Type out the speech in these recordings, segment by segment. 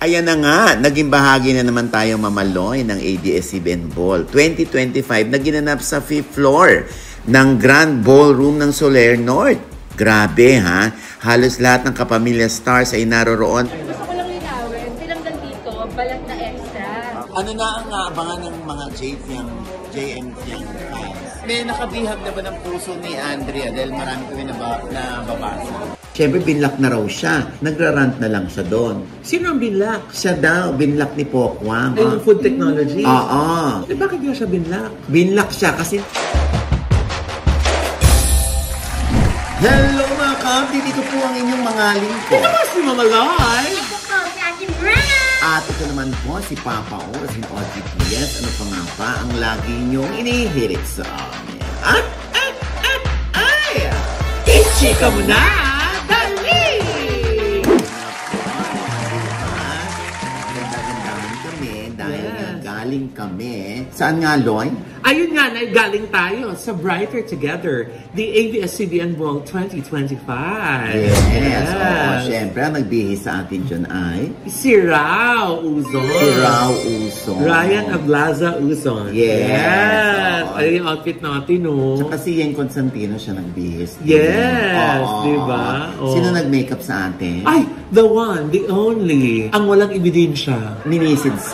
Ayan na nga, naging bahagi na naman tayo mamaloy ng ABS-CBN Ball 2025 na ginanap sa 5th floor ng Grand Ballroom ng Soler North. Grabe ha, halos lahat ng kapamilya stars ay naroroon. Gusto ko lang linawin, tinanggal dito, balat na extra. Ano na ang abangan ng mga JM Fiang fans? May nakabihag na ba ng puso ni Andrea dahil marami kami nababasa? Siyempre, binlock na raw siya. Nagrarant na lang siya doon. Sino ang binlock? Siya daw, binlock ni Pokwang. Ay, yung food technology? Oo. Eh, bakit niya siya binlock? Binlock siya kasi... Hello mga kapti! Dito po ang inyong mga lingko. Ito ba si Mama Loy? Ito po, si Ate Brenna! At ito naman po si Papa O, si OGPS. Ano pa nga ba ang lagi niyong inihirit sa amin? Ay! Ichika mo na! Dali! Ganda-gandaman kami dahil galing kami. Saan nga, Loy? Ayun nga, galing tayo sa Brighter Together, the ABS-CBN Ball 2025. Yes. Oo, syempre, ang nagbihis sa atin dyan ay... Si Rao Uzon. Si Rao Uzon. Ryan Ablaza Uzon. Yes. Ayun yung outfit natin, no? Tsaka si Yen Constantino siya nagbihis. Yes, Oo. diba? Oo. Sino nag-makeup sa atin? Ay, the one, the only. Ang walang ebidensya. Minisids.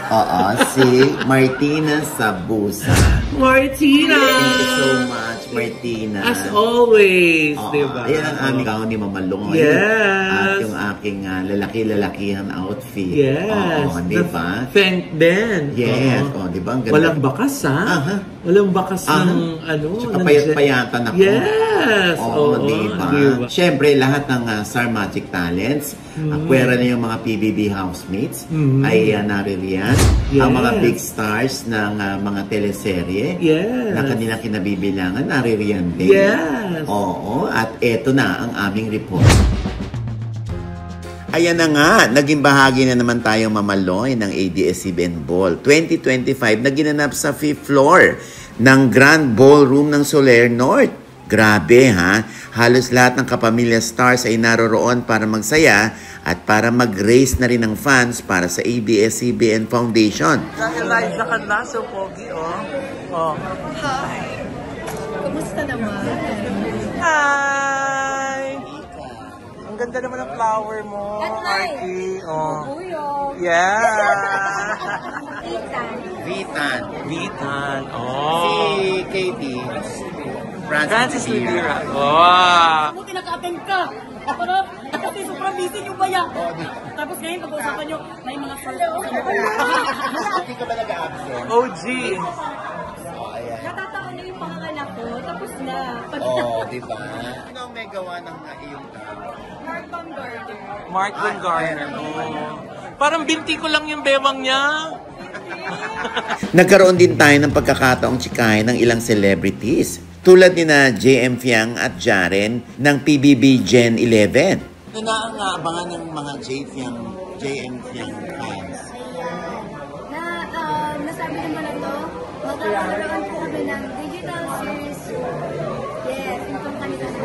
Oo, si Martina Sabusa. Martina! Thank you so much, Martina. As always, Oo, diba? Ayan ang aming gown ni Mama Loy. Yes. At yung aking lalaki-lalakihan outfit. Yes. Oo, diba? Thank Ben. Yes. Oo, diba? Ang ganda. Walang bakas, ha? Aha. Walang bakas ng ano. Tsaka payat-payatan ako. Yes. Oo, diba? Siyempre, lahat ng Star Magic Talents, pwera na yung mga PBB housemates, ay naririyan. Yes. Ang mga big stars ng mga teleserye na kanilang kinabibilangan, naririyan din. Yes. Oo, at eto na ang aming report. Ayan na nga, naging bahagi na naman tayo mamaloy ng ABS-CBN Ball 2025 na ginanap sa 5th floor ng Grand Ballroom ng Soler North. Grabe ha, halos lahat ng kapamilya stars ay naroroon para magsaya at para mag-raise na rin ng funds para sa ABS-CBN Foundation. Dahil live na kanla, so pogi, oh. Hi! Kumusta naman? Hi! Ang ganda naman ng flower mo, Arky. Oh. Buyog! Yeah! Ethan! Vitan. Oh. Si Katie. Francis Rivera. Wow! Buti naka-attend ka. Pero, kasi sobrang busy yung baya. Tapos ngayon, pag-uusapan nyo, may mga source ko sa mga. Hindi ka ba nag-absent? OG. Natataon na yung panganganak ko, tapos na. Oo, diba? Ano ang may gawa ng iyong tao? Mark Van Garden. Mark Van Garden. Oh. Parang binti ko lang yung bewang niya. Nagkaroon din tayo ng pagkakataong tsikahin ng ilang celebrities. Tulad ni na JM Fiang at Jaren ng PBB Gen 11. Ano na ang abangan ng mga JM Fiang fans? Nasabi naman na to, magkakaroon po kami ng digital series. Yes, itong kanila na.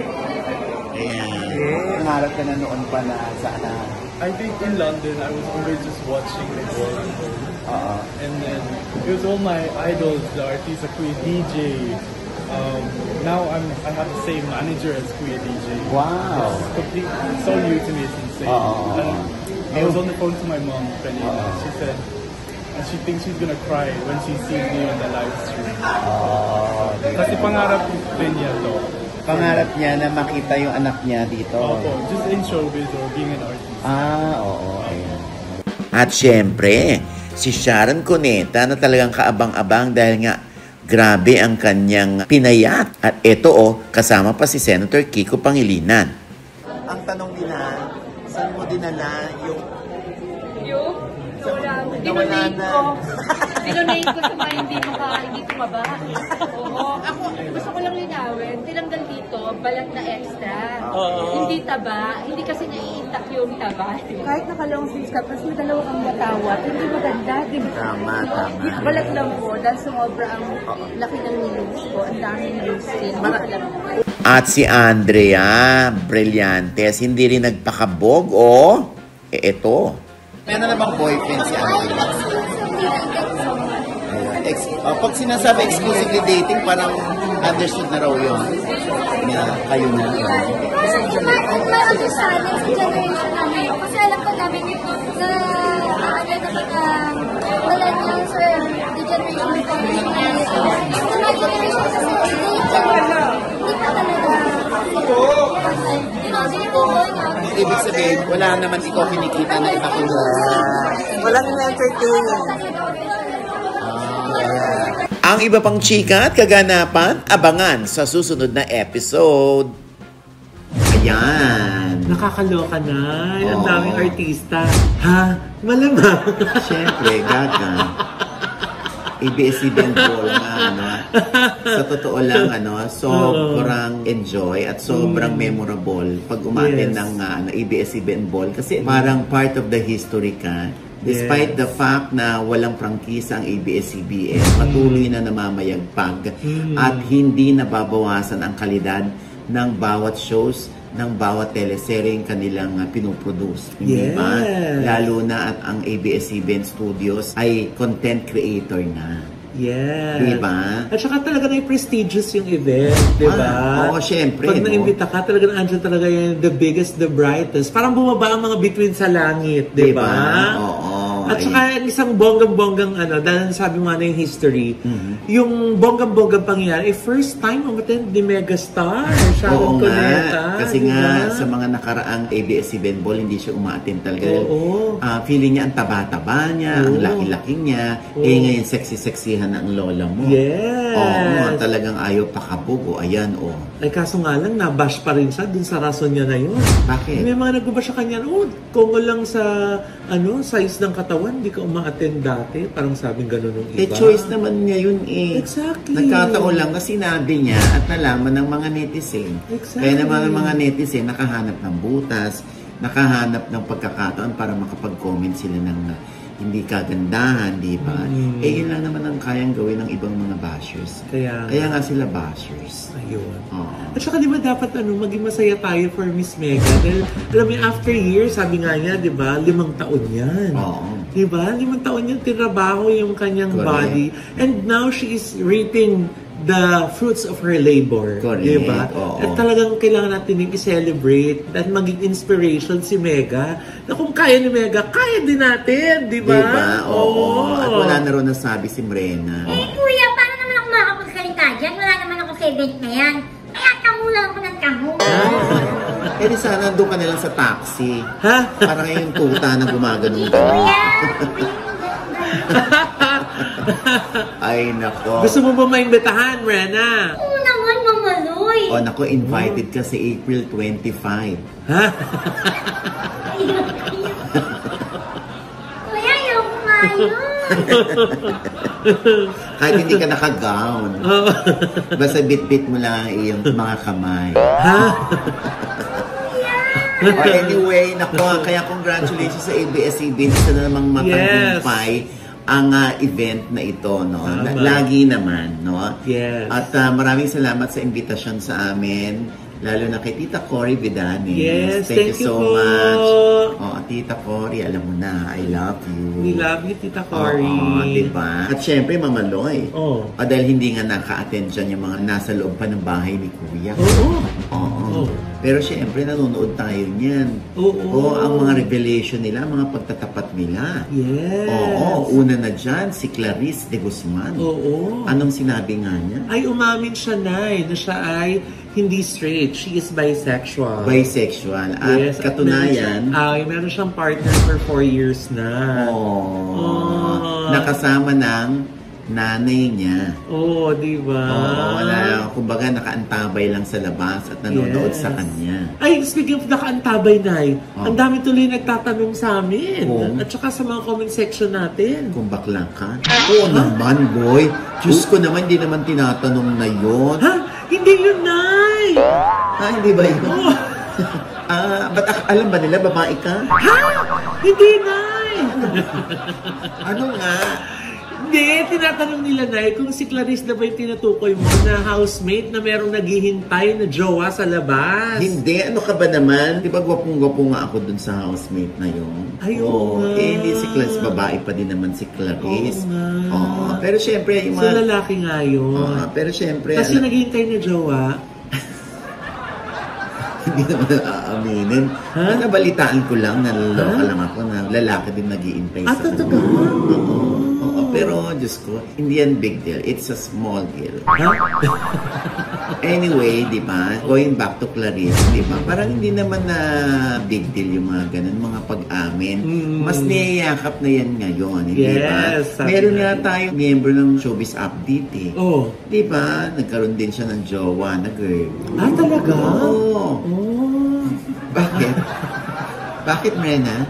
Ayan. Nangarap ka na noon pa na sana. I think in London, I was always just watching the ball. And then it was all my idols, the artists, Kuya DJ. Now I have the same manager as Kuya DJ. Wow. It's completely so new to me. It's insane. I was on the phone to my mom, Penina. She said, and she thinks she's gonna cry when she sees me on the live stream. Kasi pangarap din niya to. Pangarap niya na makita yung anak niya dito. Opo, just in showbiz or being an artist. Oo. Ayan. At syempre, si Sharon Cuneta na talagang kaabang-abang dahil nga grabe ang kanyang pinayat. At ito kasama pa si Senator Kiko Pangilinan. Ang tanong nila, saan mo dinala yung... Dinonate ko sa mga hindi tumaba. Oo. Ako, gusto ko lang linawin, tinanggal dito, balat na extra. Hindi taba, hindi kasi naiitak yung taba. Kahit naka-long sleeves ka, kasi may dalawa kang matawat, hindi maganda, di ba? Tama. Balat lang po, dahil sumobra ang laki ng nilus ko, ang daming loose skin. At si Andrea Brillantes, hindi rin nagpakabog, Ito. Meron na bang boyfriend si Ate? Pag sinasabi exclusively dating, parang understood na raw yun. Na kayo na. Kasi marami sa generation namin. Kasi alam ko namin na millennials or the generation before the my generation kasi hindi pa talaga. Ibig sabihin, wala naman ikaw kinikita na iba kundi. Walang entertainment. Ang iba pang chika at kaganapan, abangan sa susunod na episode. Ayan. Nakakaloka na. Ang Oo. daming artista. Ha? Malamang. Siyempre, gaga. ABS-CBN Ball na, sa totoo lang, sobrang enjoy at sobrang memorable pag umatin Yes. ng ABS-CBN Ball kasi parang part of the history ka. Despite the fact na walang prangkisa ang ABS-CBN, patuloy na namamayagpag at hindi nababawasan ang kalidad ng bawat shows, ng bawat teleserye kanilang pinuproduce. Hindi ba? Lalo na at ang ABS-CBN Studios ay content creator na. Yes. Diba? At saka talaga na prestigious yung event, diba? Oo, syempre. Pag naimbita ka, talaga na andyan talaga yung the biggest, the brightest. Parang bumaba ang mga bituin sa langit, diba? Oo. At saka isang bonggang-bonggang dahil sabi mo na yung history, yung bonggang-bonggang pangyayari, first time umattend ni Megastar, Sharon Cuneta. Kasi diba? nga, sa mga nakaraang ABS-CBN Ball, hindi siya umaattend talaga. Oo. Feeling niya ang taba-taba niya, ang laki-laki niya, ngayon sexy-sexyhan na ang lola mo. Yes. Oo, talagang ayaw pakabog. Ayan, Ay kaso nga lang, nabash pa rin siya dun sa rason niya na yun. Bakit? May mga nagbabash sa kanya, kung lang sa size ng katawan, hindi ka umaattend dati. Parang sabing gano'n ng iba. choice naman niya yun eh. Exactly. Nagkataon lang na sinabi niya at nalaman ng mga netizen. Exactly. Kaya naman ng mga netizen, nakahanap ng butas, nakahanap ng pagkakataon para makapag-comment sila ng hindi kagandahan, di ba? Yun lang naman ang kayang gawin ng ibang mga bashers. Kaya nga sila bashers. Ayun. Oo. At saka di ba dapat maging masaya tayo for Miss Mega? Dahil alam mo, after years, sabi nga niya, di ba, 5 taon yan. Oo. Di ba? 5 taon yan tinrabaho yung kanyang Correct. body. And now she is reaping the fruits of her labor. Correct. Di ba? Oo. At talagang kailangan natin yung i-celebrate at maging inspiration si Mega. Na kung kaya ni Mega, kaya din natin. Di ba? Diba? Oo. At wala na rin nasabi si Mrena. Kuya, paano naman ako makakapagsalita dyan? Wala naman ako sa event na yan. Kaya tango lang ako ng tango. Di sana doon ka na lang sa taxi. Ha? Parang yung tuta na gumaganong. Kuya, Ay, nako. Gusto mo ba maimbitahan, Mrena? oo naman, mamaloy. Nako, invited ka sa April 25. Ha? Kuya, ayaw ko nga yun. Kahit hindi ka naka-gown. Basta bit-bit mo lang ang iyong mga kamay. Anyway, nako, kaya congratulations sa ABS-CBN sa namang matagumpay ang event na ito, no? Lagi naman, no? Yes. At maraming salamat sa imbitasyon sa amin, lalo na kay Tita Cory Vidanes. Yes, thank you so po. much. Tita Cory, alam mo na, I love you. We love you, Tita Cory. Diba? At syempre, Mama Loy. Dahil hindi nga naka-attend dyan yung mga nasa loob pa ng bahay ni Kuya. Oo. Pero syempre, nanonood tayo niyan. Oo, ang mga revelation nila, mga pagtatapat nila. Yes. Oo, una na dyan, si Clarice de Guzman. Oo. Anong sinabi nga niya? Ay, umamin siya na siya ay hindi straight. She is bisexual. Bisexual. At katunayan, meron siyang partner for 4 years na. nakasama ng nanay niya. Di ba? Kumbaga nakaantabay lang sa labas at nanonood sa kanya. Ay, speaking of nakaantabay, Nay, ang dami tuloy nagtatanong sa amin. At saka sa mga comment section natin. Kung bakla ka? Oo naman, boy. Diyos ko naman, hindi naman tinatanong na yun. Ha? Hindi yun, Nay! Hindi ba yun? Ba't alam ba nila, babae ka? Ha? Hindi, Nay! Ano nga? Hindi, tinatanong nila na kung si Clarice na ba yung tinutukoy mo na housemate na merong naghihintay na jowa sa labas. Hindi, ano ka ba naman? Di ba gwapong-gwapo nga ako dun sa housemate na yun? Ay, oo nga. Hindi si Clarice, babae pa din naman si Clarice. Oo nga. Oo, pero syempre, yung So, lalaki nga yun. Oo, pero syempre, Kasi naghihintay na jowa. hindi naman aaminin. Nabalitaan ko lang, naloloka lang ako na lalaki din nag-iintay sa totoo? Oo, pero Diyos ko, hindi yan big deal. It's a small deal. Anyway, di ba? Going back to Clarice, di ba? Parang hindi naman na big deal yung mga ganun, mga pag-amin. Mas niyayakap na yan ngayon, di ba? Yes, Meron nga tayong miyembro ng Showbiz Update, eh. Oh. Di ba? Nagkaroon din siya ng jowa na girl. Talaga? Oo. Oh. Bakit? Bakit, Mrena?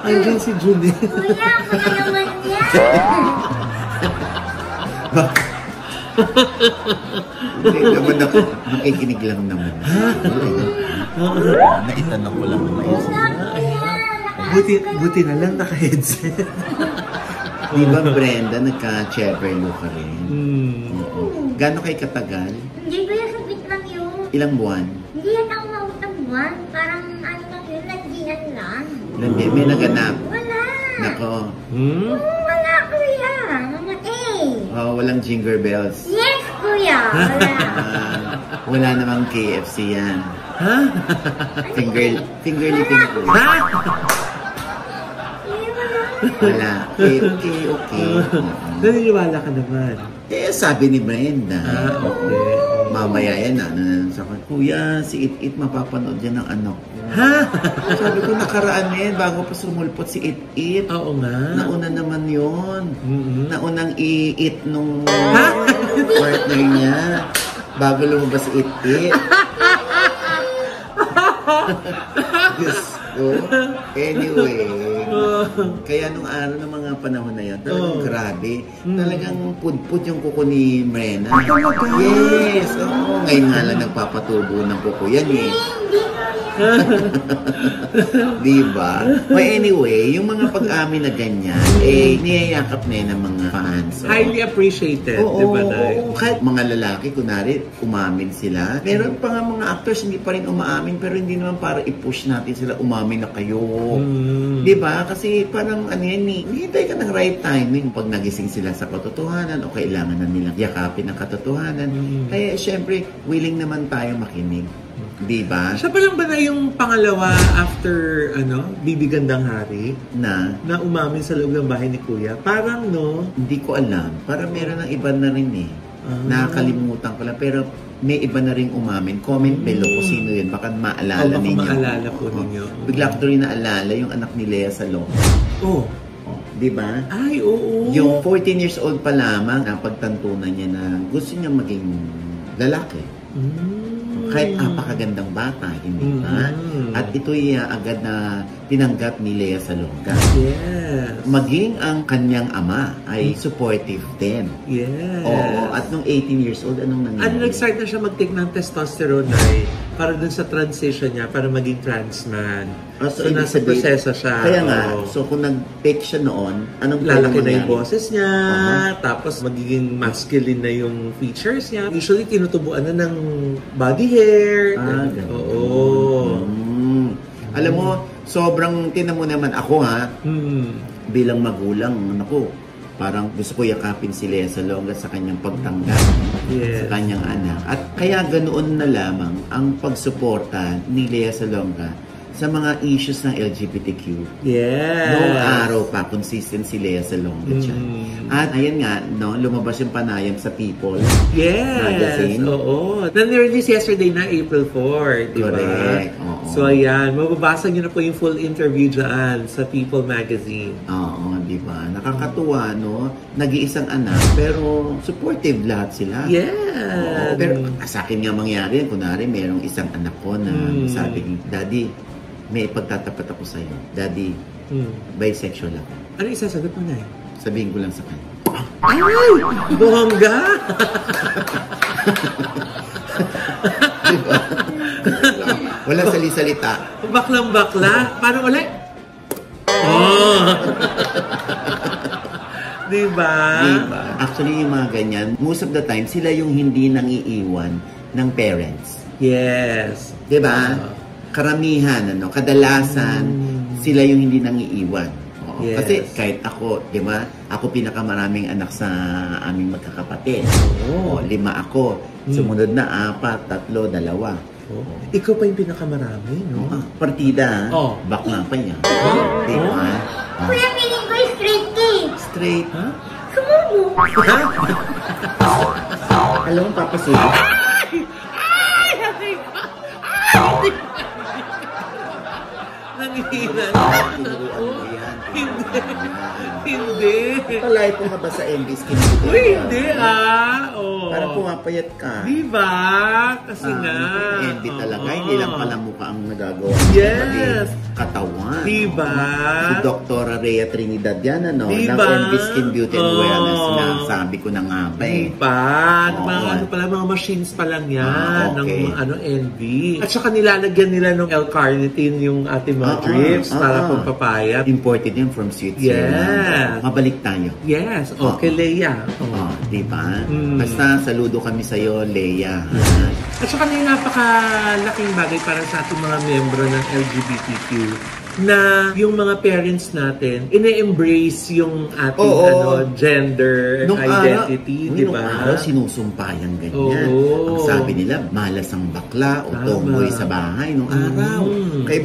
Andyan si Julie. Kuya, kuya naman yan. Hindi naman ako. Nakikinig lang naman. Naitanong ko lang naman. Buti na lang naka-headset. Di ba, Brenda, nagka-cheverlo ka rin? Gano'n kayo katagal? Hindi kuya, sabit lang yun. Ilang buwan? Hindi yan ako mautang buwan. Parang ano lang yun, nandiyan lang. May naganap? Wala. Nako. Wala kuya. Mga Walang jingle bells. Yes kuya. Wala. Wala namang KFC yan. Ha? Fingerly finger. Ha? Wala. Okay. Naniniwala ka naman. Sabi ni Brenda. Okay. Mamaya yan na sa kanya. Kuya, si It-It mapapanood yan ng anak ko. Ha? Sabi ko nakaraan yan bago pa sumulpot si It-It. Oo nga. Nauna naman yun. Naunang i-eat nung partner niya. Bago lumabas si It-It. Diyos ko. Anyway, kaya nung araw ng mga panahon na yan, talagang grabe. Talagang pudpud yung kuko ni Mrena. Yes. Ngayon nga lang nagpapatubo ng kuko yan eh. Diba? But anyway, yung mga pag-amin na ganyan, niyayakap na yun ng mga fans. Highly appreciated, Oo, diba, Nay? kahit mga lalaki, kunwari, umamin sila. Meron pa nga mga actors, hindi pa rin umaamin, pero hindi naman para i-push natin sila, umamin na kayo. Diba? Kasi parang, hintay ka ng right timing pag nagising sila sa katotohanan o kailangan na nilang yakapin ang katotohanan. Kaya, syempre, willing naman tayo makinig. Diba? Siya pa lang ba na yung pangalawa after, Bibi Gandang Hari? Na umamin sa loob ng bahay ni Kuya? Parang, no? hindi ko alam. Parang meron ng iba na rin eh. Nakakalimutan ko lang. Pero may iba na rin umamin. Comment below kung sino yun. Baka maalala baka ninyo. maalala po ninyo. Bigla ko rin naalala yung anak ni Lea Salong. Oh. Diba? Ay, oo. Yung 14 years old pa lamang, napagtantunan niya na gusto niya maging lalaki. Kahit apakagandang bata, hindi ba? At ito'y agad na tinanggap ni Lea Salonga. Yes. Maging ang kanyang ama ay supportive din. Yes. Oo. At nung 18 years old, anong nangyari? Nag-start na siya mag-take ng testosterone ay para dun sa transition niya, para maging trans man. So, ibig nasa sabihin- proseso siya. Kaya nga, Oo. so kung nag-take siya noon, anong Lalaki na mangyari? yung boses niya, tapos magiging masculine na yung features niya. Usually, tinutubuan na ng body hair. Ganun. Oo. Alam mo, sobrang tinan mo naman ako bilang magulang, parang gusto ko yakapin si Lea Salonga sa kanyang pagtanggap Yes. sa kanyang anak. At kaya ganoon na lamang ang pagsuporta ni Lea Salonga sa mga issues ng LGBTQ. Yes. Noong araw pa, consistent si Lea Salonga dyan. At ayan nga, lumabas yung panayam sa People Yes. magazine. Oo. Na-release yesterday na April 4, di ba? Correct. Oo. So, ayan. Mababasa nyo na po yung full interview dyan sa People magazine. Oo, di ba? Nakakatuwa, no? Nag-iisang anak, pero supportive lahat sila. Yes. Oo, pero sa akin nga mangyari, kunwari, merong isang anak ko na sabi, Daddy, may pagtatapat ako sa'yo. Daddy, bisexual ako. Ano isasagot mo na eh? Sabihin ko lang sa kanya. Ay! Bongga! Diba? Walang sali-salita. Baklang-bakla. Paano ulit? Oh! Diba? Diba? Actually, yung mga ganyan, most of the time, sila yung hindi nangiiwan ng parents. Yes. Diba? Karamihan, kadalasan, sila yung hindi nangiiwan. Oo. Yes. Kasi kahit ako, diba? Ako pinakamaraming anak sa aming magkakapatid. Oo. 5 ako. Sumunod na 4, 3, 2. Oh. Ikaw pa yung pinakamarami, no? Partida, Oh. bakla pa yan. Diba? Kuya, feeling ko straight K. Straight. Ha? Sumubo. Alam mo, papasulit. Nangihilan. Tinuruan mo yan. Hindi. Palay po ka ba sa MB's Skin? Uy, hindi Oh. Parang pumapayat ka. Diba? Kasi nga. MB talaga. Hindi lang pala mukha ang nagagawa. Yes. Pati katawan. Diba? Si Dr. Rhea Trinidad yan, Diba? ng MB Skin Beauty and Wellness na sabi ko na nga ba eh. Diba? Oo. Mga machines pa lang yan. Okay. Ng NB. At saka nilalagyan nila ng L-carnitine yung ating mga drips para pong papaya. Imported yun from Switzerland. Yes. Mabalik tayo. Yes. Okay, Leia. Diba? Basta saludo kami sa'yo, Leia. At saka na yung napakalaking bagay para sa ating mga membro ng LGBTQ na yung mga parents natin ine-embrace yung ating gender identity, di ba? Nung araw, sinusumpayan ganyan. Ang sabi nila, malas ang bakla o tomboy sa bahay nung araw. Kaya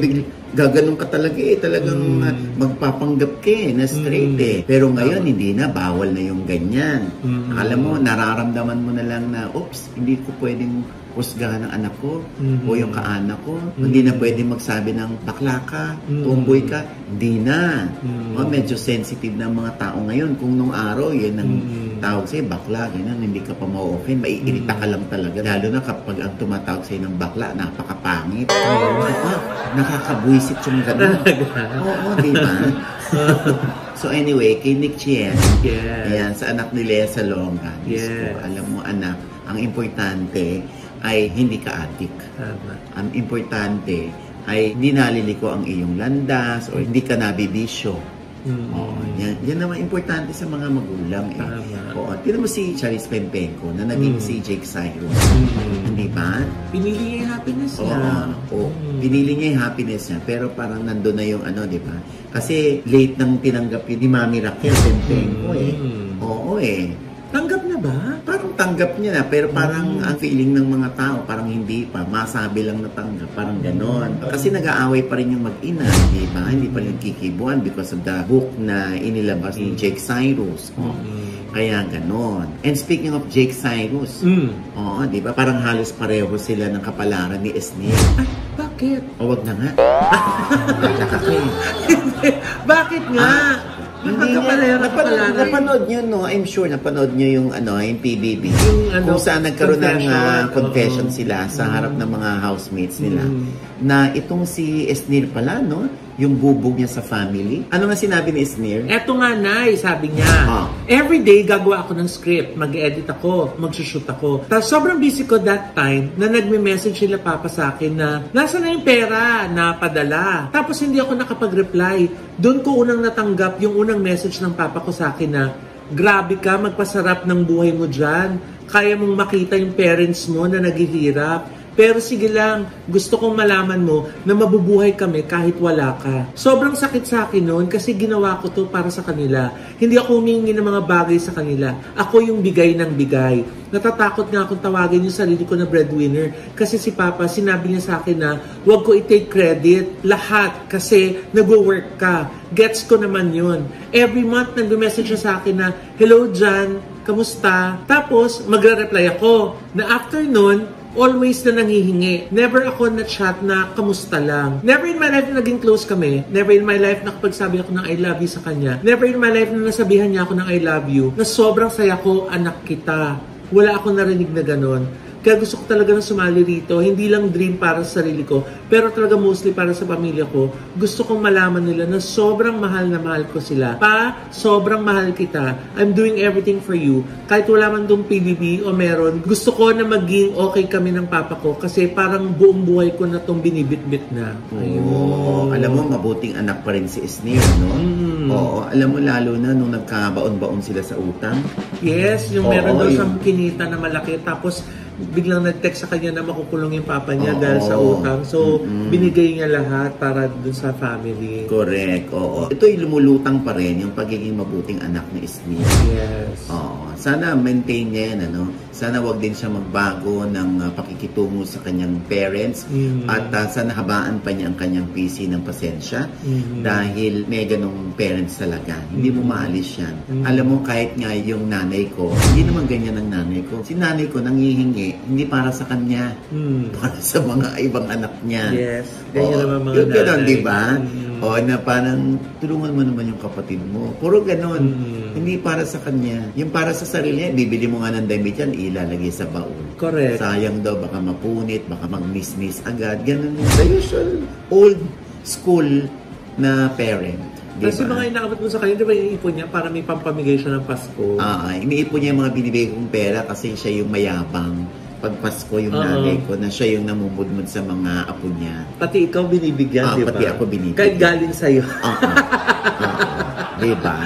gaganon ka talaga talagang magpapanggap ka na straight Pero ngayon, hindi na, bawal na yung ganyan. Alam mo, nararamdaman mo na lang na, oops, hindi ko pwedeng husgahan ng anak ko o yung kaanak ko. Hindi na pwedeng magsabi ng bakla ka, tomboy ka. Hindi na. Medyo sensitive na mga tao ngayon. Kung nung araw, yan ang tawag sa'yo, bakla, ganyan, hindi ka pa ma-open, maiirita ka lang talaga. Lalo na kapag ang tumatawag sa'yo ng bakla, napakapangit. Nakakabuisit yung gano'n. Oo, di ba? So anyway, kay Nick Chien, ayan, sa anak ni Lea Salonga, alam mo anak, ang importante ay hindi ka addict. Ang importante ay hindi naliliko ang iyong landas o hindi ka nabibisyo. Yan naman importante sa mga magulang. Oo, tignan mo si Charis Pempenko na naging si Jake Cyrus. Hindi ba? Pinili niya yung happiness niya. Oo. Pinili niya yung happiness niya. Pero parang nandun na yung di ba? Kasi late nang tinanggap yun ni Mami Raquel Pempenko Oo Tanggap na ba? Parang tanggap niya na, pero parang ang feeling ng mga tao, parang hindi pa. Masabi lang na tanggap, parang ganon. Kasi nag-aaway pa rin yung mag-ina, di ba? Hindi pa rin kikibuan because of the book na inilabas ni Jake Cyrus. Kaya ganon. And speaking of Jake Cyrus, di ba? Parang halos pareho sila ng kapalaran ni Esnir. Ay, bakit? O wag na nga. Bakit nga? Hindi nga, napanood nyo, no? I'm sure napanood nyo yung PBB. Kung saan nagkaroon ng confession sila sa harap ng mga housemates nila. Na itong si Esnir pala, no? Yung bubog niya sa family. Ano nga sinabi ni Esnir? Eto nga, Nay, sabi niya. Everyday, gagawa ako ng script. Mag-edit ako, mag-shoot ako. Tapos sobrang busy ko that time na nagme-message sila papa sa akin na nasa na yung pera na padala. Tapos hindi ako nakapag-reply. Doon ko unang natanggap yung unang message ng papa ko sa akin na grabe ka, magpasarap ng buhay mo dyan. Kaya mong makita yung parents mo na naghihirap. Pero sige lang, gusto kong malaman mo na mabubuhay kami kahit wala ka. Sobrang sakit sa akin noon kasi ginawa ko to para sa kanila. Hindi ako humingi ng mga bagay sa kanila. Ako yung bigay ng bigay. Natatakot nga akong tawagin yung sarili ko na breadwinner. Kasi si Papa, sinabi niya sa akin na huwag ko i-take credit lahat kasi nag-work ka. Gets ko naman yun. Every month nag-message siya sa akin na, hello Jan, kamusta? Tapos magre-reply ako na after nun, always na nanghihingi. Never ako na-chat na kamusta lang. Never in my life na naging close kami. Never in my life na kapag sabi ako ng I love you sa kanya. Never in my life na nasabihan niya ako ng I love you. Na sobrang saya ko, anak kita. Wala akong narinig na ganon. Kaya gusto ko talaga na sumali rito. Hindi lang dream para sa sarili ko, pero talaga mostly para sa pamilya ko. Gusto kong malaman nila na sobrang mahal na mahal ko sila. Sobrang mahal kita. I'm doing everything for you. Kahit wala man dong PBB o meron, gusto ko na maging okay kami ng papa ko kasi parang buong buhay ko na tong binibit-bit na. Oo. Alam mo, mabuting anak pa rin si Esnir, no? Oo. Alam mo, lalo na nung nagkabaon-baon sila sa utang. Yes, yung meron daw siyang kinita na malaki. Tapos, biglang nag-text sa kanya na makukulong yung papa niya dahil sa utang. So, binigay niya lahat para dun sa family. Correct, oo. Ito'y lumulutang pa rin yung pagiging mabuting anak ni Esnir. Yes. Oo. Sana maintain niya yan, ano? Sana wag din siya magbago ng pakikitungo sa kanyang parents at sana habaan pa niya ang kanyang PC ng pasensya dahil may ganong parents talaga. Hindi mo maalis yan. Alam mo, kahit nga yung nanay ko, hindi naman ganyan ang nanay ko. Si nanay ko nanghihingi, hindi para sa kanya, para sa mga ibang anak niya. Yes. Ganyan naman mga yung ganon, nanay. di ba? O na parang tulungan mo naman yung kapatid mo. Puro ganon. Hindi para sa kanya. Yung para sa sarili niya, bibili mo nga ng damit yan, ilalagay sa baon. Correct. Sayang daw, baka mapunit, baka mag-miss-miss agad. Ganon yung the usual old school na parent. Diba? Kasi mga inaabot mo sa kanya, di ba iniipon niya para may pampamigay siya ng Pasko? Iniipon niya yung mga binibigay kong pera kasi siya yung mayabang. Pag Pasko yung nanay ko, na siya yung namumudmud sa mga apo niya. Pati ikaw binibigyan, di ba? Pati ako binibigyan. Kahit galing sa'yo. Diba?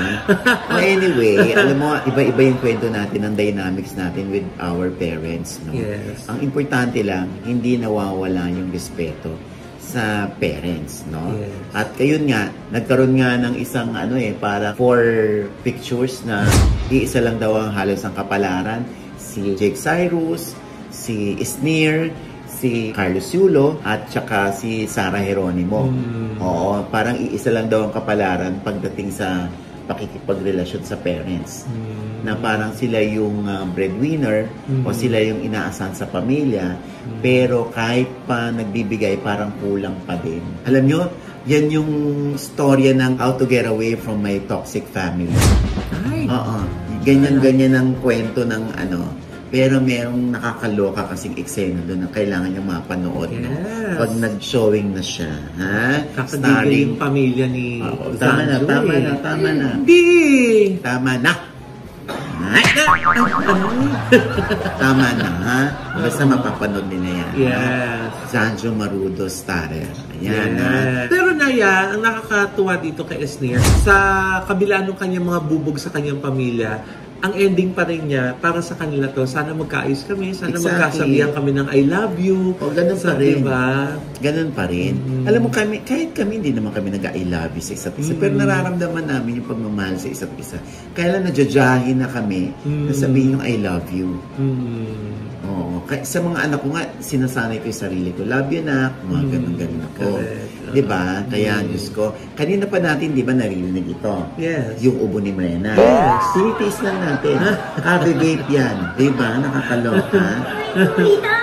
Anyway, alam mo, iba-iba yung kwento natin, ang dynamics natin with our parents, no? Yes. Ang importante lang, hindi nawawala yung respeto sa parents, no? Yes. At ayun nga, nagkaroon nga ng isang para 4 pictures na iisa lang daw ang halos ang kapalaran. Si Jake Cyrus, si Esnir, si Carlos Yulo, at saka si Sarah Geronimo. Oo, parang iisa lang daw ang kapalaran pagdating sa pakikipagrelasyon sa parents. Na parang sila yung breadwinner o sila yung inaasahan sa pamilya, pero kahit pa nagbibigay, parang kulang pa din. Alam nyo, yan yung storya ng How to Get Away from My Toxic Family. Oo. Ganyan-ganyan ang kwento ng pero merong nakakaloka kasing eksena doon na kailangan niyang mapanood. Yes. No? Pag nag-showing na siya. Ha? Kakadigil yung pamilya ni tama na. Hindi! Tama na. Tama na, ha? Basta mapapanood nila yan. Yes. Sanjo Marudo Starer. Ayan, ha? Pero Naya, ang nakakatuwa dito kay Esnir, sa kabila ng kanyang mga bubog sa kanyang pamilya, ang ending pa rin niya, para sa kanila to, sana magkaayos kami, sana magkasabihan kami ng I love you. O, ganun pa rin. Diba? Ganun pa rin. Alam mo, kahit kami, hindi naman kami nag-I love you sa isa't isa. Pero nararamdaman namin yung pagmamahal sa isa't isa. Kailan nadyajahin na kami na sabihin yung I love you. Oo. Sa mga anak ko nga, sinasanay ko yung sarili ko. Love you, anak. Mga ganun-ganun ako. Diba? Kaya, Diyos ko, kanina pa natin, di ba, narinig ito? Yes. Yung ubo ni Mrena. Yes. Tinitiis lang natin. Kabe-vape yan. Diba? Nakakaloka. Tita!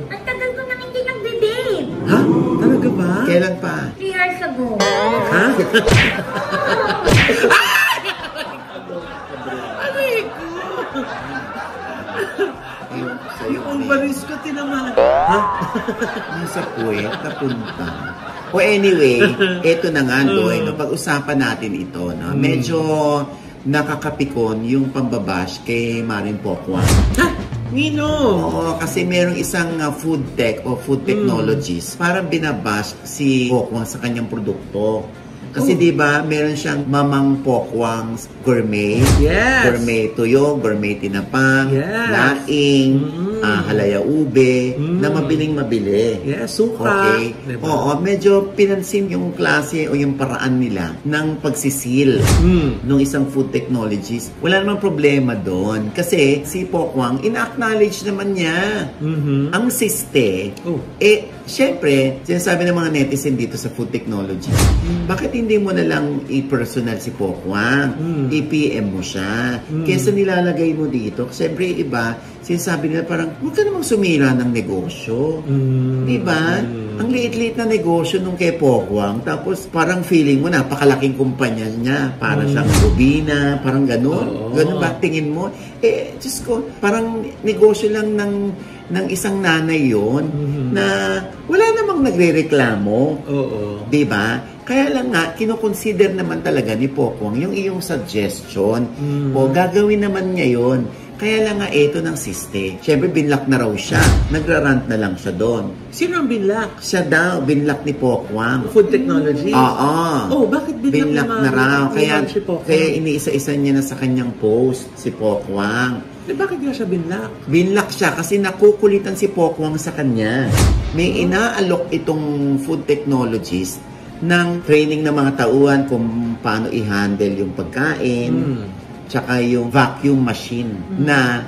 Ang tagal ko nang hindi nagbe-babe. Ha? Talaga ba? Kailan pa? 3 years ago. Ha? Yung umbalis ko, tinamaan. Ha? Nasa puwet, napunta. O anyway, eto na nga, Loy, no, pag-usapan natin ito, no? Medyo nakakapikon yung pambabash kay Maring Pokwa. Ha? Nino? Oo, kasi merong isang food tech o food technologies, parang binabash si Pokwa sa kanyang produkto. Kasi di ba meron siyang Mamang Pokwang gourmet, gourmet tuyo, gourmet tinapang, laing, halaya ube, na mabiling-mabili. Yes, suka. Okay. Diba? Oo, medyo pinansin yung klase o yung paraan nila ng pagsisil ng isang food technologies. Wala namang problema doon. Kasi si Pokwang, in-acknowledge naman niya ang siste. Siyempre, sinasabi ng mga netizen dito sa food technology, bakit hindi mo na lang i-personal si Pokwang? I-PM mo siya. Kesa nilalagay mo dito. Siyempre, iba, sinasabi nila parang, huwag ka namang sumira ng negosyo. Diba? Ang liit-liit na negosyo nung kay Pokwang. Tapos, parang feeling mo, napakalaking kumpanya niya. Para siyang Rubina, parang gano'n. Gano'n ba? Tingin mo, Diyos ko, parang negosyo lang ng isang nanay yon na wala namang nagre-reklamo. Oo. Diba? Kaya lang nga, kinoconsider naman talaga ni Pokwang yung iyong suggestion. O gagawin naman niya yon. Kaya lang nga, ito ng siste. Siyempre, binlock na raw siya. Nagrarant na lang siya doon. Sino ang binlock? Siya daw, binlock ni Pokwang. Food technology? Oo. Oh, bakit binlock Na raw. Kaya si iniisa-isa niya na sa kanyang post, si Pokwang. Bakit niya siya binlock? Binlock siya kasi nakukulitan si Pokwang sa kanya. May inaalok itong food technologist ng training ng mga tauhan kung paano i-handle yung pagkain, tsaka yung vacuum machine na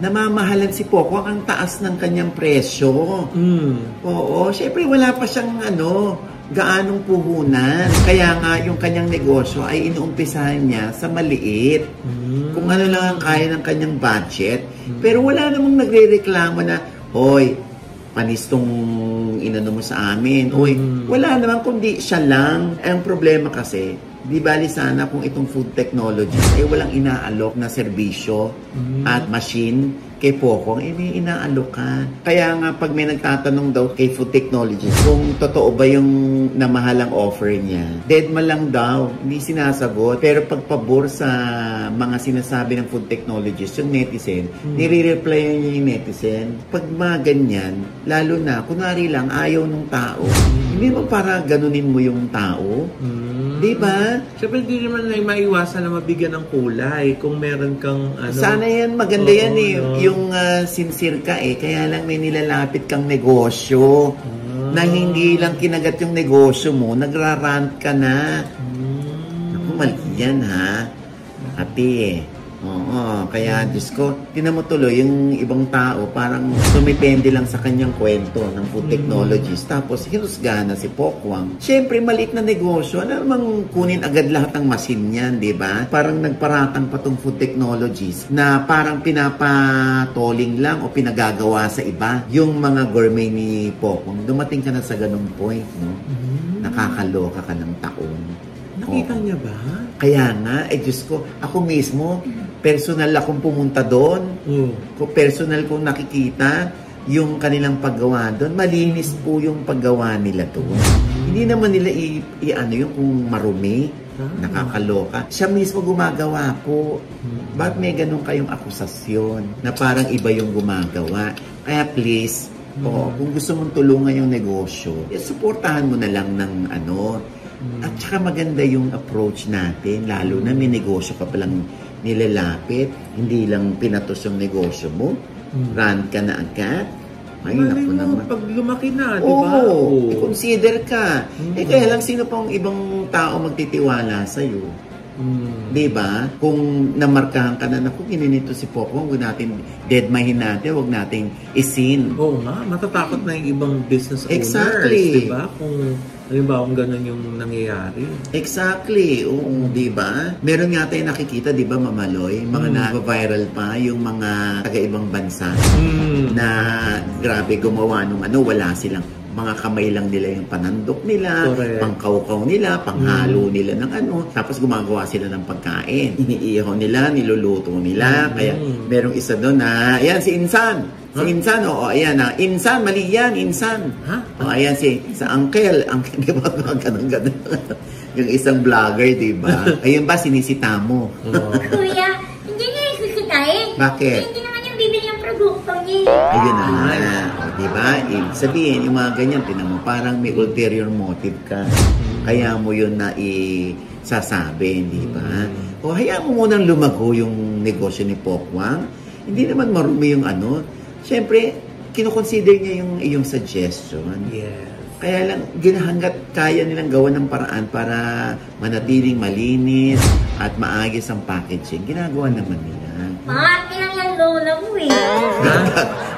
namamahalan si Pokwang ang taas ng kanyang presyo. Oo, syempre wala pa siyang gaanong puhunan. Kaya nga yung kanyang negosyo ay inuumpisahan niya sa maliit. Kung ano lang ang kaya ng kanyang budget. Pero wala namang nagre-reklamo na, hoy, panis tong inano mo sa amin. Hoy, wala naman kundi siya lang. Ang problema kasi, di bali sana kung itong food technology ay walang inaalok na serbisyo at machine kay Pokwang, may inaalok ka. Kaya nga, pag may nagtatanong daw kay food technology kung totoo ba yung namahalang offer niya, dead man lang daw, hindi sinasagot. Pero pagpabor sa mga sinasabi ng food technologies, yung netizen, nire-reply niya yung netizen. Pag mga ganyan, lalo na, kunwari lang, ayaw ng tao, hindi mo para ganunin mo yung tao. Di ba? Siyempre, hindi naman na maiwasan na mabigyan ng kulay kung meron kang Sana yan, maganda yan eh. Yung sincere ka eh. Kaya lang may nilalapit kang negosyo na hindi lang kinagat yung negosyo mo, nagrarant ka na. Naku, mali yan ha. Ate eh. Oo, kaya Diyos ko, tinan mo tuloy, yung ibang tao parang sumipende lang sa kanyang kwento ng food technologies. Tapos, hinusgahan na si Pokwang. Siyempre, maliit na negosyo. Ano namang kunin agad lahat ng machine yan, di ba? Parang nagparatang pa tong food technologies na parang pinapatoling lang o pinagagawa sa iba. Yung mga gourmet ni Pokwang, dumating ka na sa ganung point, no? Nakakaloka ka ng taon. Nakita niya ba? Kaya nga, Diyos ko, ako mismo, personal akong pumunta doon. Personal kong nakikita yung kanilang paggawa doon. Malinis po yung paggawa nila doon. Hindi naman nila yung kung marumi, nakakaloka. Siya mismo gumagawa po. Bakit may ganun kayong akusasyon na parang iba yung gumagawa? Kaya please, kung gusto mong tulungan yung negosyo, suportahan mo na lang ng At saka maganda yung approach natin, lalo na may negosyo ka palang nilalapit, hindi lang pinatos yung negosyo mo, run ka na agad. Ay, naku naman. Pag lumaki na, di ba? Oo, i-consider ka. Kaya lang, sino pang ibang tao magtitiwala sa'yo? Di ba? Kung namarkahan ka na, naku, gininito si Pokwang, huwag natin deadmahin natin, huwag natin isin. Oo nga, matatakot na yung ibang business owners. Exactly. Di ba? Kung halimbawa kung ganun yung nangyayari. Exactly. Oo, di ba? Meron nga tayo nakikita, di ba, Mamaloy? Mga na-viral pa, yung mga taga-ibang bansa na grabe gumawa nung wala silang mga kamay lang nila yung panandok nila, pangkaukaw nila, panghalo nila ng tapos gumagawa sila ng pagkain. Iniihaw nila, niluluto nila, kaya merong isa doon na, ayan si Insan. Si Insan, ayan na. Insan, mali yan, Insan. Ayan sa Uncle, di ba? Ganun. Yung isang vlogger, di ba? Ayun ba, sinisita mo? Kuya, hindi niya yung sisitahin. Bakit? Hindi naman yung bibili yung produkto niya. Ayun na. Di ba? Sabihin, yung mga ganyan, tinan mo, parang may ulterior motive ka. Kaya mo yun na sasabi, di ba? O hayaan mo munang lumago yung negosyo ni Pokwang. Hindi naman marumi yung Siyempre, kinoconsider niya yung iyong suggestion. Yes. Kaya lang, hanggat kaya nilang gawa ng paraan para manatiling malinis at maayos ang packaging, ginagawa naman nila. Mati lang yung lola mo eh.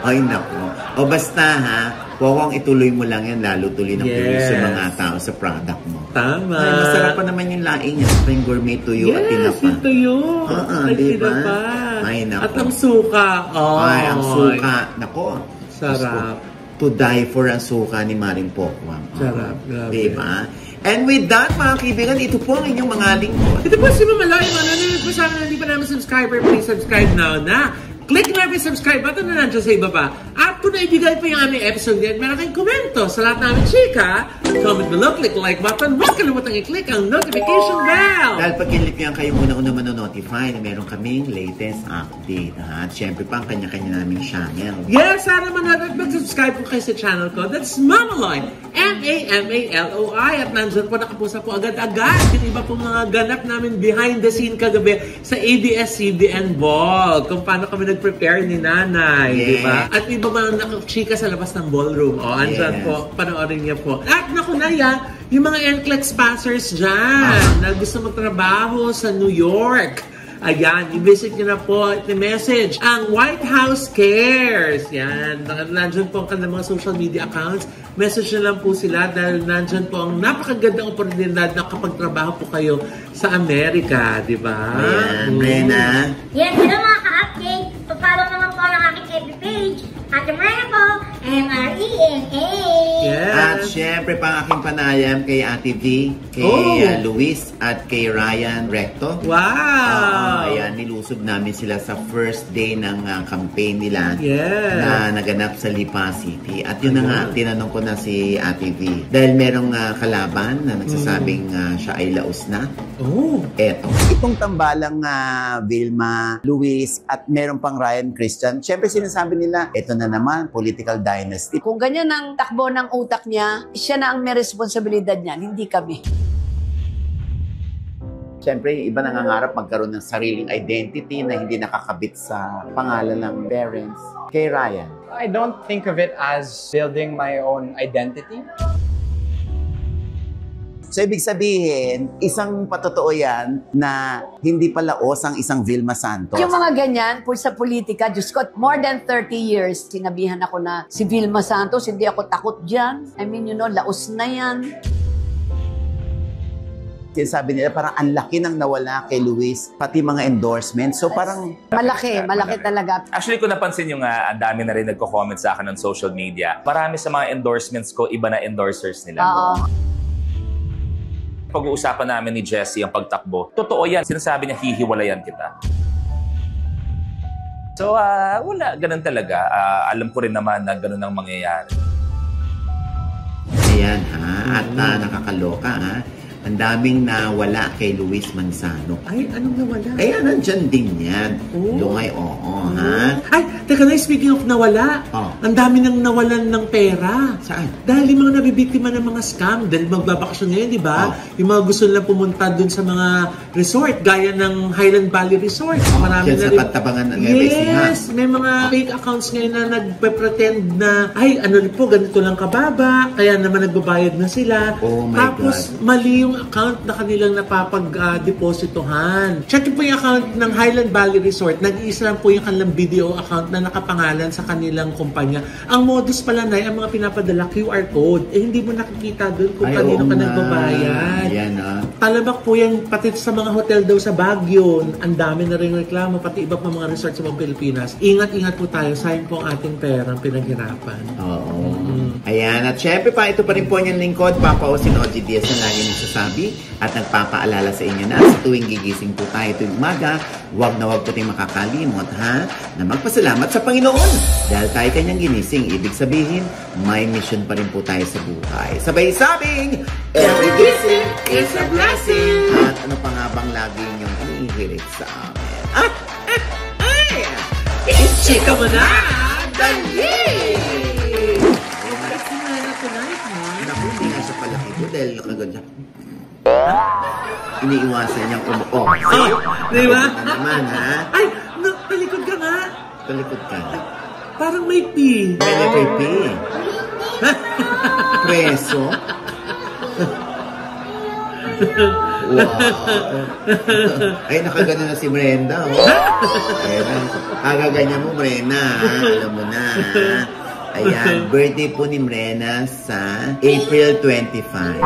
Ay, naku. O basta ha, Pokwang, ituloy mo lang yan, lalo tuloy ng tuloy sa mga tao sa product mo. Tama. Ay, masarap pa naman yung laing niya. Yung gourmet tuyo at tinapa. Yes, yung tuyo. Ay, diba? tinapa. Ay, naku. At ang suka. Ay, ang suka. Nako. Sarap. To die for ang suka ni Maring Pokwang. Sarap. Grabe. Diba? And with that, mga kaibigan, ito po ang inyong mga lingkod. Ito po si Mama Loy. Manonood po sa amin, hindi pa namin subscriber, please subscribe now na. Click na yung subscribe button na nandiyan sa ibaba. At kung naibigay po yung aming episode din, meron kayong komento sa lahat namin, chika. Comment below, click like button. Huwag kalimutang i-click ang notification bell. Dahil pag kinlik niyan kayo muna manonotify na meron kaming latest update. At syempre pa ang kanya-kanya naming channel. Yes, sana manood at mag-subscribe po kayo sa channel ko. That's Mama Loy. M-A-M-A-L-O-I. At nandyan po nakapusa po agad-agad. Yung iba po mga ganap namin behind the scene kagabi sa ABS-CBN Ball. Kung paano kami nag-prepare ni Nanay, yes. Di ba? At iba mga nakachika sa labas ng ballroom. O, andyan Yes. po, panoorin niyo po. At naku na yan, yung mga NCLEX passers dyan na gusto magtrabaho sa New York. Ayan, i-visit nyo na po, i-message ang White House Cares. Yan, nandyan po ang kanilang mga social media accounts. Message na lang po sila dahil nandyan po ang napakagandang oportunidad na kapag trabaho po kayo sa Amerika, di ba? Ayan, Rena. Yes, hello mga ka-update. Papalo naman po ang aking FB page. Ate Marina po, M-R-E-N-A. Yes. At syempre pa ang aking panayam kay Ate V, kay Luis at kay Ryan Recto. Wow! Ayan, nilusob namin sila sa first day ng campaign nila Yes. na naganap sa Lipa City. At yun na nga, tinanong ko na si Ate V. Dahil merong kalaban na nagsasabing siya ay laos na. Oh. Eto. Itong tambalang Vilma, Luis, at meron pang Ryan Christian, syempre sinasabi nila, eto na naman, political dynasty. Kung ganyan ang takbo ng utak niya, siya na ang may responsibilidad niyan, hindi kami. Siyempre, yung iba nangangarap magkaroon ng sariling identity na hindi nakakabit sa pangalan ng parents. Kay Ryan. I don't think of it as building my own identity. So, ibig sabihin, isang patotoo yan na hindi pala os ang isang Vilma Santos. Yung mga ganyan, po sa politika, Diyos ko, more than 30 years, sinabihan ako na si Vilma Santos, hindi ako takot dyan. I mean, you know, laos na yan. Sinasabi nila, parang ang laki nang nawala kay Luis, pati mga endorsements. So, parang... Malaki talaga. Actually, kung napansin nyo nga, ang dami na rin nagko-comment sa akin on social media. Marami sa mga endorsements ko, iba na endorsers nila. Oo. Pag-uusapan namin ni Jessie ang pagtakbo, totoo yan. Sinasabi niya, hihiwalayan kita. So, wala. Ganun talaga. Alam ko rin naman na ganun ang mangyayari. Ayan, ha? At nakakaloka, ha? Ang daming nawala kay Luis Manzano. Ay, anong nawala? Eh, nandyan din yan. Oh. Lungay, oo, ha? Ay, teka na, speaking of nawala, ang dami nang nawalan ng pera. Saan? Dahil yung mga nabibiktima ng mga scam, dahil magbabakasyon ngayon, di ba? Yung mga gusto nilang pumunta dun sa mga resort, gaya ng Highland Valley Resort. Marami Diyan na sa rin. Pagtabangan ng Yes, may mga fake accounts ngayon na nagpe-pretend na, ay, ano po, ganito lang kababa, kaya naman nagbabayad na sila. Oh my Tapos, God. mali yung account na kanilang napapag-depositohan. Check po yung account ng Highland Valley Resort. Nag-iisa lang po yung kanilang video account na nakapangalan sa kanilang kumpanya. Ang modus pala na ang mga pinapadala QR code. Eh, hindi mo nakikita doon kung kanino ka nagbabayad. Yan, Talabak po yan, pati sa mga hotel daw sa Baguio. Ang dami na rin reklamo, pati iba pa mga resort sa mga Pilipinas. Ingat-ingat po tayo. Sayang po ang ating perang pinaghirapan. Oo. Ayan. At syempre pa, ito pa rin po niyang lingkod, Papa Osin OG Diaz na lagi nagsasabi at nagpapaalala sa inyo na sa tuwing gigising po tayo tuwing umaga, huwag na huwag po tayong makakalimot, ha? Na magpasalamat sa Panginoon. Dahil tayo kanyang ginising, ibig sabihin, may mission pa rin po tayo sa buhay. Sabay sabing, every gising is a blessing! At ano pa nga bang lagi niyong inihirit sa amin? Chika mo na! Dali! Simula na tonight, ha? Naku, hindi nga siya palaki ko dahil nakaganda. Iniiwasan niyang umuok. Di ba? Ano naman, ha? Ay, talikod ka nga. Talikod ka. Parang may pee. May letter P. Preso. Wow. Ay, nakagano na si Brenda, oh. Ayan, kagaganyan mo, Brenda, ha? Alam mo na, ha? Ayan, birthday po ni Brenda sa April 25.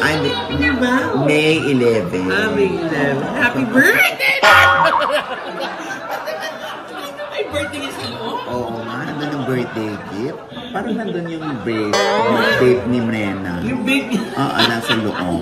Ay, Diba? May 11. May 11. Happy birthday! May birthday sa iyo? Oo nga, ano ng birthday gift? Parang nandun yung babe ni Mrena. Yung big... Oo, nasa loob.